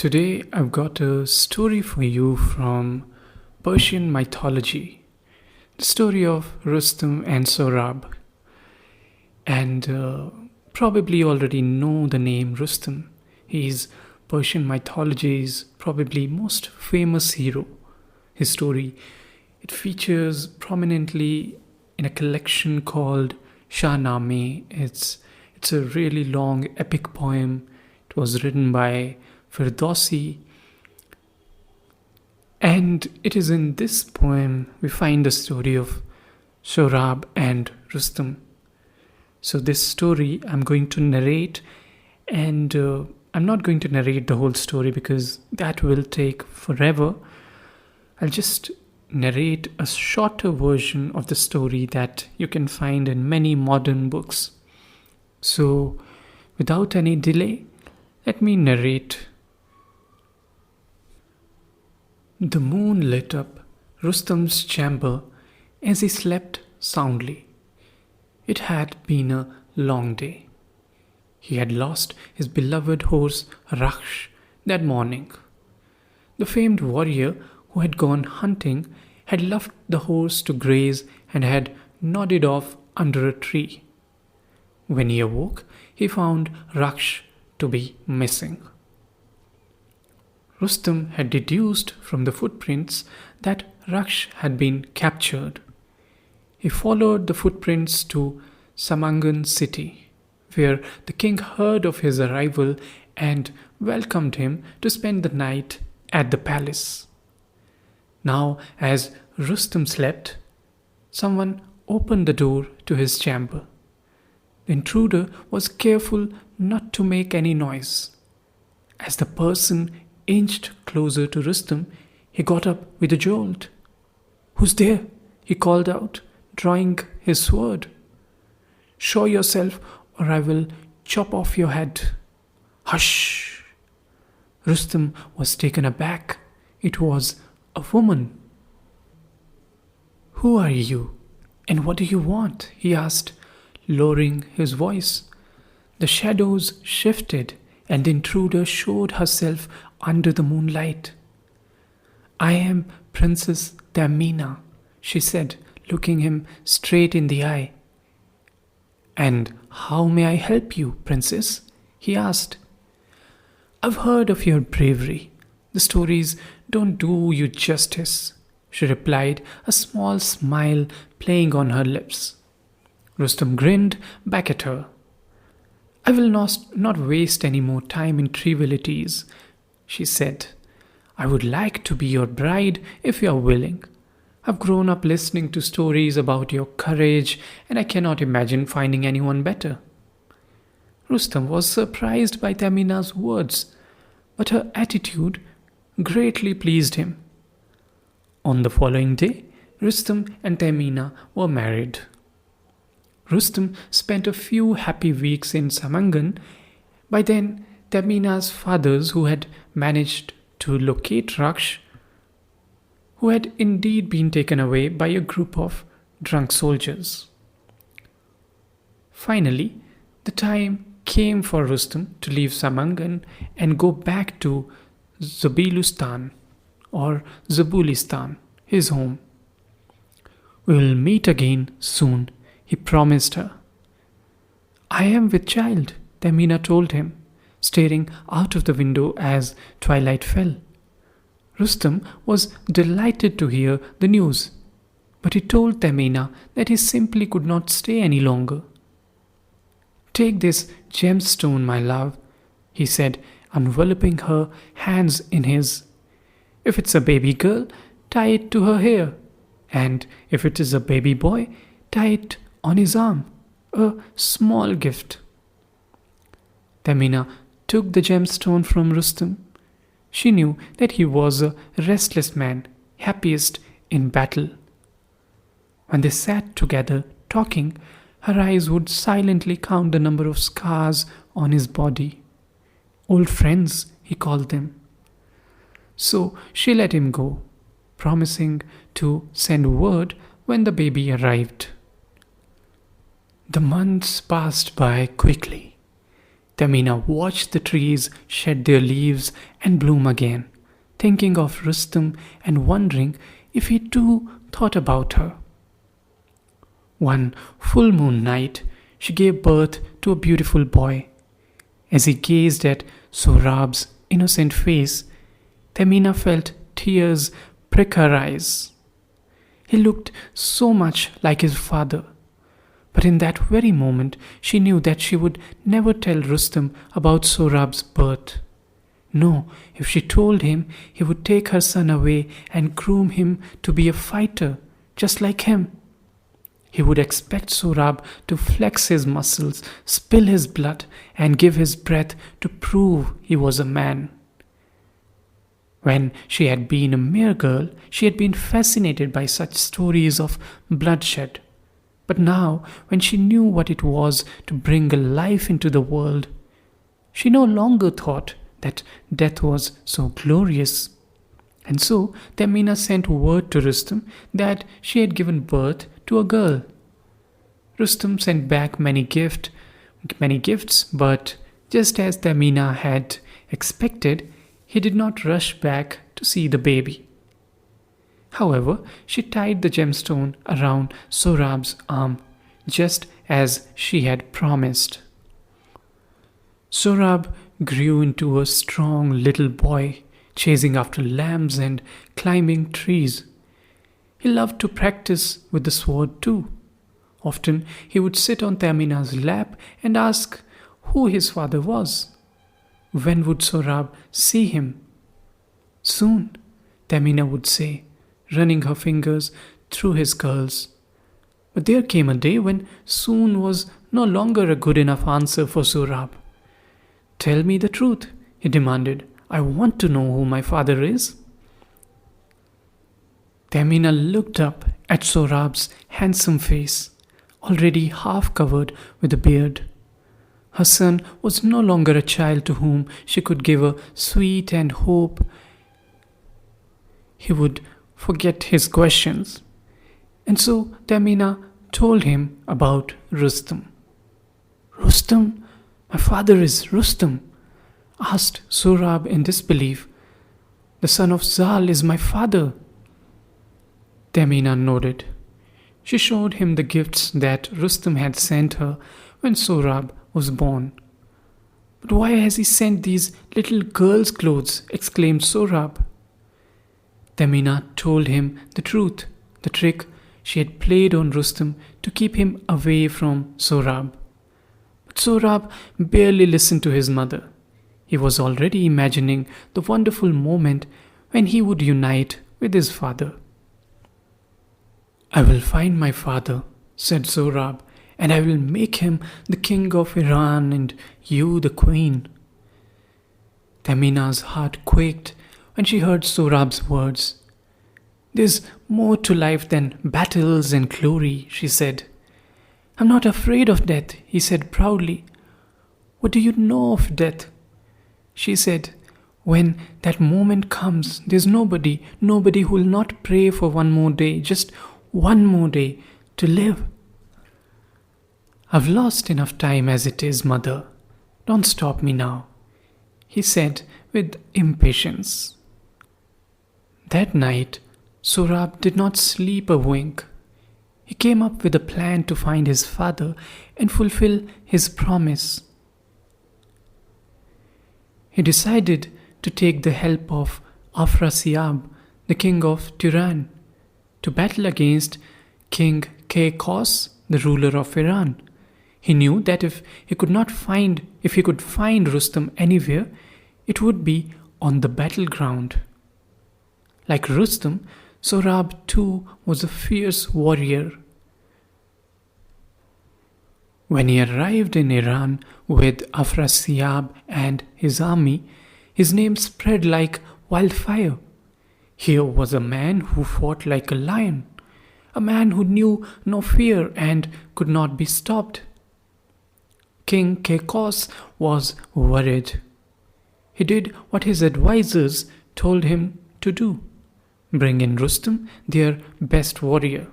Today I've got a story for you from Persian mythology, the story of Rustom and Sohrab. And probably you already know the name Rustom. He's Persian mythology's probably most famous hero. His story it features prominently in a collection called Shahnameh. It's a really long epic poem. It was written by Firdausi, and it is in this poem we find the story of Sohrab and Rustum. So, this story I'm going to narrate, and I'm not going to narrate the whole story because that will take forever. I'll just narrate a shorter version of the story that you can find in many modern books. So, without any delay, let me narrate. The moon lit up Rustam's chamber as he slept soundly. It had been a long day. He had lost his beloved horse Raksh that morning. The famed warrior who had gone hunting had left the horse to graze and had nodded off under a tree. When he awoke, he found Raksh to be missing. Rustam had deduced from the footprints that Raksh had been captured. He followed the footprints to Samangan city, where the king heard of his arrival and welcomed him to spend the night at the palace. Now, as Rustam slept, someone opened the door to his chamber. The intruder was careful not to make any noise. As the person inched closer to Rustam, he got up with a jolt. "Who's there?" he called out, drawing his sword. "Show yourself, or I will chop off your head." "Hush!" Rustam was taken aback. It was a woman. "Who are you, and what do you want?" he asked, lowering his voice. The shadows shifted, and the intruder showed herself under the moonlight. "I am Princess Tamina," she said, looking him straight in the eye. "And how may I help you, Princess?" he asked. "I've heard of your bravery. The stories don't do you justice," she replied, a small smile playing on her lips. Rustam grinned back at her. "I will not waste any more time in trivialities," she said. "I would like to be your bride if you are willing. I've grown up listening to stories about your courage, and I cannot imagine finding anyone better." Rustam was surprised by Tamina's words, but her attitude greatly pleased him. On the following day, Rustam and Tamina were married. Rustam spent a few happy weeks in Samangan. By then, Tamina's fathers, who had managed to locate Raksh, who had indeed been taken away by a group of drunk soldiers. Finally, the time came for Rustam to leave Samangan and go back to Zabilustan or Zabulistan, his home. "We will meet again soon," he promised her. "I am with child," Tamina told him, staring out of the window as twilight fell. Rustam was delighted to hear the news, but he told Tamina that he simply could not stay any longer. "Take this gemstone, my love," he said, enveloping her hands in his. "If it's a baby girl, tie it to her hair, and if it is a baby boy, tie it on his arm, a small gift." Tamina took the gemstone from Rustam. She knew that he was a restless man, happiest in battle. When they sat together talking, her eyes would silently count the number of scars on his body. Old friends, he called them. So she let him go, promising to send word when the baby arrived. The months passed by quickly. Tamina watched the trees shed their leaves and bloom again, thinking of Rustum and wondering if he too thought about her. One full moon night, she gave birth to a beautiful boy. As he gazed at Sohrab's innocent face, Tamina felt tears prick her eyes. He looked so much like his father. But in that very moment, she knew that she would never tell Rustum about Sohrab's birth. No, if she told him, he would take her son away and groom him to be a fighter, just like him. He would expect Sohrab to flex his muscles, spill his blood, and give his breath to prove he was a man. When she had been a mere girl, she had been fascinated by such stories of bloodshed. But now, when she knew what it was to bring a life into the world, she no longer thought that death was so glorious. And so, Tamina sent word to Rustum that she had given birth to a girl. Rustum sent back many gifts, but just as Tamina had expected, he did not rush back to see the baby. However, she tied the gemstone around Sohrab's arm, just as she had promised. Sohrab grew into a strong little boy, chasing after lambs and climbing trees. He loved to practice with the sword too. Often he would sit on Tamina's lap and ask who his father was. When would Sohrab see him? Soon, Tamina would say, running her fingers through his curls. But there came a day when soon was no longer a good enough answer for Sohrab. Tell me the truth, he demanded. I want to know who my father is. Tamina looked up at Sohrab's handsome face, already half covered with a beard. Her son was no longer a child to whom she could give a sweet and hope he would forget his questions. And so Tamina told him about Rustum. Rustum? My father is Rustum, asked Sohrab in disbelief. The son of Zal is my father. Tamina nodded. She showed him the gifts that Rustum had sent her when Sohrab was born. But why has he sent these little girl's clothes? Exclaimed Sohrab. Tamina told him the truth, the trick she had played on Rustum to keep him away from Sohrab. But Sohrab barely listened to his mother. He was already imagining the wonderful moment when he would unite with his father. I will find my father, said Sohrab, and I will make him the king of Iran and you the queen. Tamina's heart quaked when she heard Sohrab's words. There's more to life than battles and glory, she said. I'm not afraid of death, he said proudly. What do you know of death? She said, when that moment comes, there's nobody who will not pray for one more day, just one more day to live. I've lost enough time as it is, mother. Don't stop me now, he said with impatience. That night, Sohrab did not sleep a wink. He came up with a plan to find his father and fulfill his promise. He decided to take the help of Afrasiab, the king of Turan, to battle against King Caicos, the ruler of Iran. He knew that if he could find Rustum anywhere, it would be on the battleground. Like Rustum, Sohrab too was a fierce warrior. When he arrived in Iran with Afrasiab and his army, his name spread like wildfire. Here was a man who fought like a lion, a man who knew no fear and could not be stopped. King Caicos was worried. He did what his advisors told him to do. Bring in Rustum, their best warrior.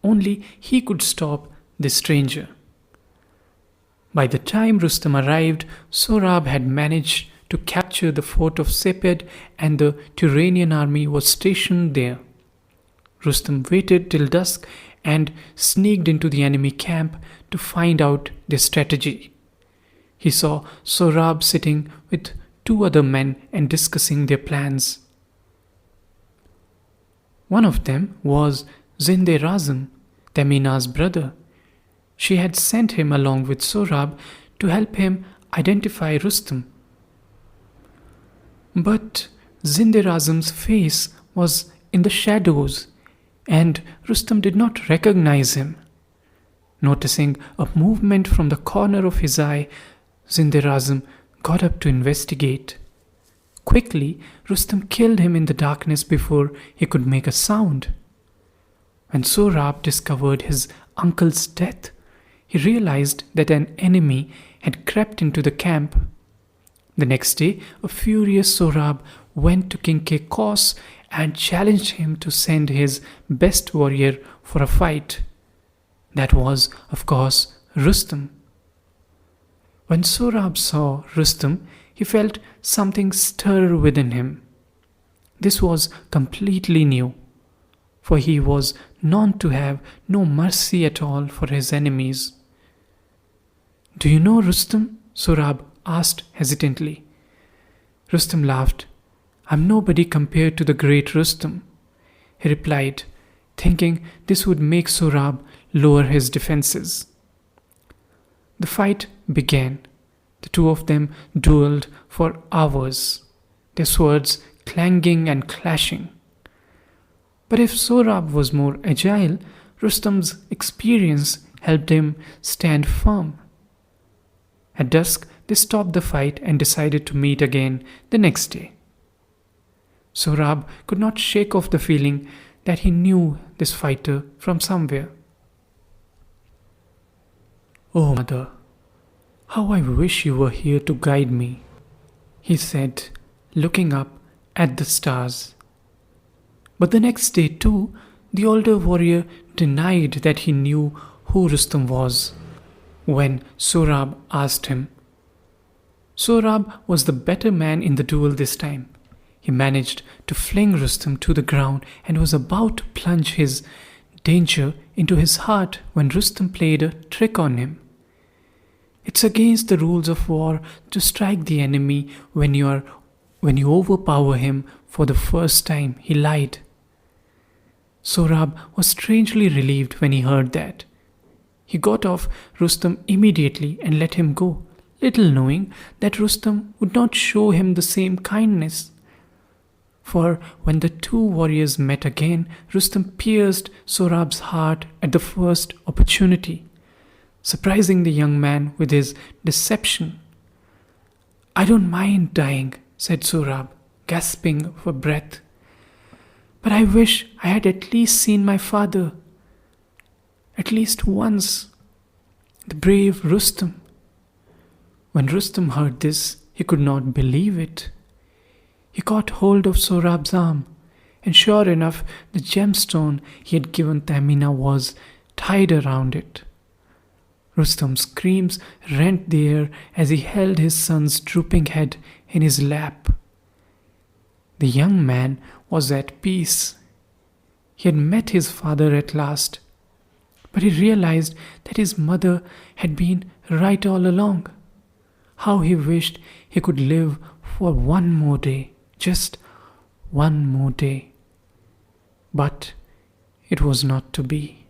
Only he could stop the stranger. By the time Rustam arrived, Sohrab had managed to capture the fort of Seped and the Turanian army was stationed there. Rustam waited till dusk and sneaked into the enemy camp to find out their strategy. He saw Sohrab sitting with two other men and discussing their plans. One of them was Zinde-Razm, Tamina's brother. She had sent him along with Sohrab to help him identify Rustam. But Zinde-Razm's face was in the shadows, and Rustam did not recognize him. Noticing a movement from the corner of his eye, Zinde-Razm got up to investigate. Quickly, Rustam killed him in the darkness before he could make a sound. When Sohrab discovered his uncle's death, he realized that an enemy had crept into the camp. The next day, a furious Sohrab went to King Kekos and challenged him to send his best warrior for a fight. That was, of course, Rustam. When Sohrab saw Rustam, he felt something stir within him. This was completely new, for he was known to have no mercy at all for his enemies. "Do you know Rustam?" Sohrab asked hesitantly. Rustam laughed. "I'm nobody compared to the great Rustam," he replied, thinking this would make Sohrab lower his defenses. The fight began. The two of them duelled for hours, their swords clanging and clashing. But if Sohrab was more agile, Rustam's experience helped him stand firm. At dusk, they stopped the fight and decided to meet again the next day. Sohrab could not shake off the feeling that he knew this fighter from somewhere. "Oh, mother, how I wish you were here to guide me," he said, looking up at the stars. But the next day too, the older warrior denied that he knew who Rustam was when Sohrab asked him. Sohrab was the better man in the duel this time. He managed to fling Rustam to the ground and was about to plunge his danger into his heart when Rustam played a trick on him. It's against the rules of war to strike the enemy when you overpower him for the first time, he lied. Sohrab was strangely relieved when he heard that. He got off Rustam immediately and let him go, little knowing that Rustam would not show him the same kindness. For when the two warriors met again, Rustam pierced Sohrab's heart at the first opportunity, surprising the young man with his deception. "I don't mind dying," said Sohrab, gasping for breath. "But I wish I had at least seen my father. At least once. The brave Rustam." When Rustam heard this, he could not believe it. He caught hold of Sohrab's arm, and sure enough, the gemstone he had given Tamina was tied around it. Rustam's screams rent the air as he held his son's drooping head in his lap. The young man was at peace. He had met his father at last, but he realized that his mother had been right all along. How he wished he could live for one more day, just one more day. But it was not to be.